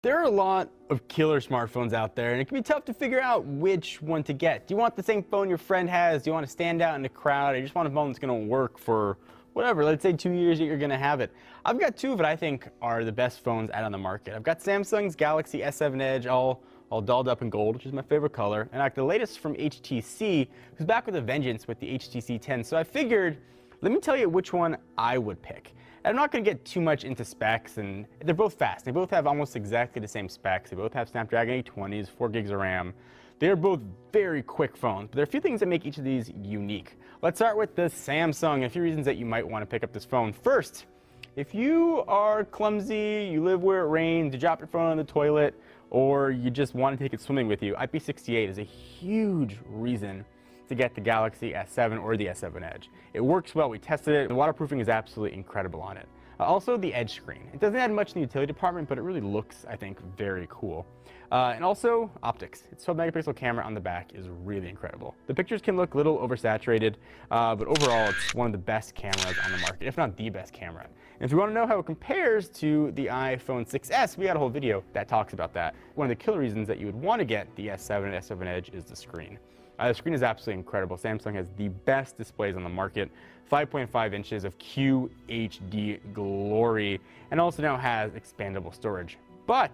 There are a lot of killer smartphones out there, and it can be tough to figure out which one to get. Do you want the same phone your friend has? Do you want to stand out in the crowd? Or you just want a phone that's going to work for whatever, let's say 2 years that you're going to have it? I've got two that I think are the best phones out on the market. I've got Samsung's Galaxy S7 Edge, all dolled up in gold, which is my favorite color. And I got the latest from HTC, who's back with a vengeance with the HTC 10. So I figured, let me tell you which one I would pick. I'm not going to get too much into specs, and they're both fast. They both have almost exactly the same specs. They both have Snapdragon 820s, 4 gigs of RAM. They are both very quick phones, but there are a few things that make each of these unique. Let's start with the Samsung, and a few reasons that you might want to pick up this phone. First, if you are clumsy, you live where it rains, you drop your phone on the toilet, or you just want to take it swimming with you, IP68 is a huge reason to get the Galaxy S7 or the S7 Edge. It works well, we tested it, the waterproofing is absolutely incredible on it. Also the Edge screen. It doesn't add much in the utility department, but it really looks, I think, very cool. And also optics. Its 12 megapixel camera on the back is really incredible. The pictures can look a little oversaturated, but overall it's one of the best cameras on the market, if not the best camera. And if you want to know how it compares to the iPhone 6s, we got a whole video that talks about that. One of the killer reasons that you would want to get the S7 and S7 Edge is the screen. The screen is absolutely incredible. Samsung has the best displays on the market, 5.5 inches of QHD glory, and also now has expandable storage. But,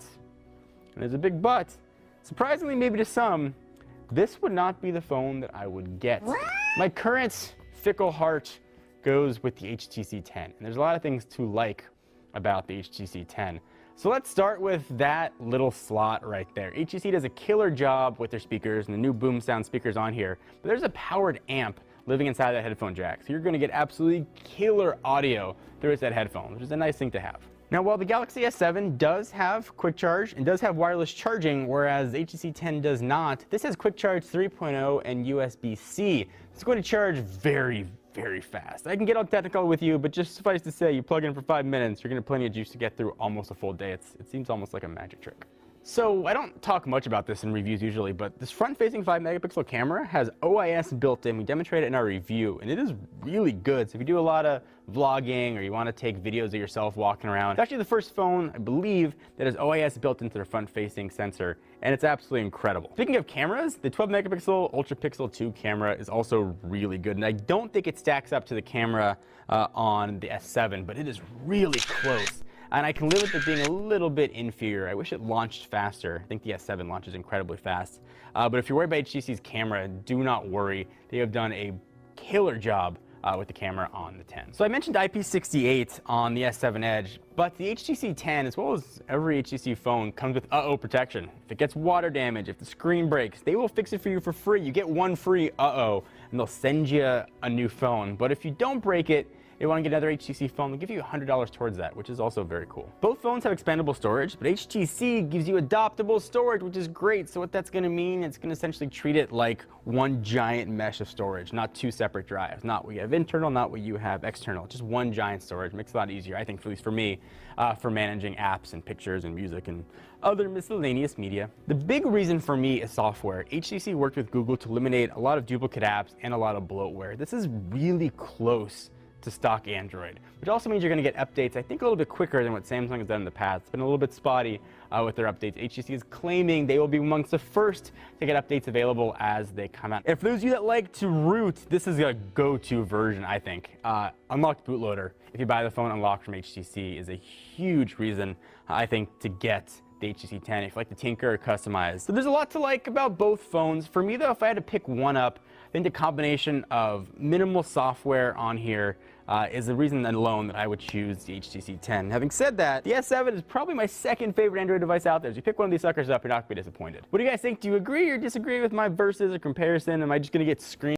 and there's a big but, surprisingly maybe to some, this would not be the phone that I would get. My current fickle heart goes with the HTC 10, and there's a lot of things to like about the HTC 10. So let's start with that little slot right there. HTC does a killer job with their speakers and the new boom sound speakers on here, but there's a powered amp living inside that headphone jack. So you're going to get absolutely killer audio through that headphone, which is a nice thing to have. Now, while the Galaxy S7 does have quick charge and does have wireless charging, whereas the HTC 10 does not, this has quick charge 3.0 and USB-C. It's going to charge very fast. I can get all technical with you, but just suffice to say, you plug in for 5 minutes, you're going to have plenty of juice to get through almost a full day. It seems almost like a magic trick. So I don't talk much about this in reviews usually, but this front-facing 5 megapixel camera has OIS built in. We demonstrate it in our review, and it is really good. So if you do a lot of vlogging or you want to take videos of yourself walking around, it's actually the first phone, I believe, that has OIS built into their front-facing sensor, and it's absolutely incredible. Speaking of cameras, the 12 megapixel Ultra Pixel 2 camera is also really good, and I don't think it stacks up to the camera on the S7, but it is really close. And I can live with it being a little bit inferior. I wish it launched faster. I think the S7 launches incredibly fast. But if you're worried about HTC's camera, do not worry. They have done a killer job with the camera on the 10. So I mentioned IP68 on the S7 Edge, but the HTC 10, as well as every HTC phone, comes with protection. If it gets water damage, if the screen breaks, they will fix it for you for free. You get one free and they'll send you a new phone. But if you don't break it, they want to get another HTC phone, they'll give you $100 towards that, which is also very cool. Both phones have expandable storage, but HTC gives you adoptable storage, which is great. So what that's going to mean, it's going to essentially treat it like one giant mesh of storage, not two separate drives. Not what you have internal, not what you have external. Just one giant storage. Makes it a lot easier, I think, at least for me, for managing apps and pictures and music and other miscellaneous media. The big reason for me is software. HTC worked with Google to eliminate a lot of duplicate apps and a lot of bloatware. This is really close to stock Android, which also means you're going to get updates, I think, a little bit quicker than what Samsung has done in the past. It's been a little bit spotty with their updates. HTC is claiming they will be amongst the first to get updates available as they come out. And for those of you that like to root, this is a go-to version, I think. Unlocked bootloader, if you buy the phone unlocked from HTC, is a huge reason, I think, to get the HTC 10 if you like to tinker or customize. So there's a lot to like about both phones. For me, though, if I had to pick one up, I think the combination of minimal software on here is the reason alone that I would choose the HTC 10. Having said that, the S7 is probably my second favorite Android device out there. So you pick one of these suckers up, you're not going to be disappointed. What do you guys think? Do you agree or disagree with my versus or comparison? Am I just going to get screamed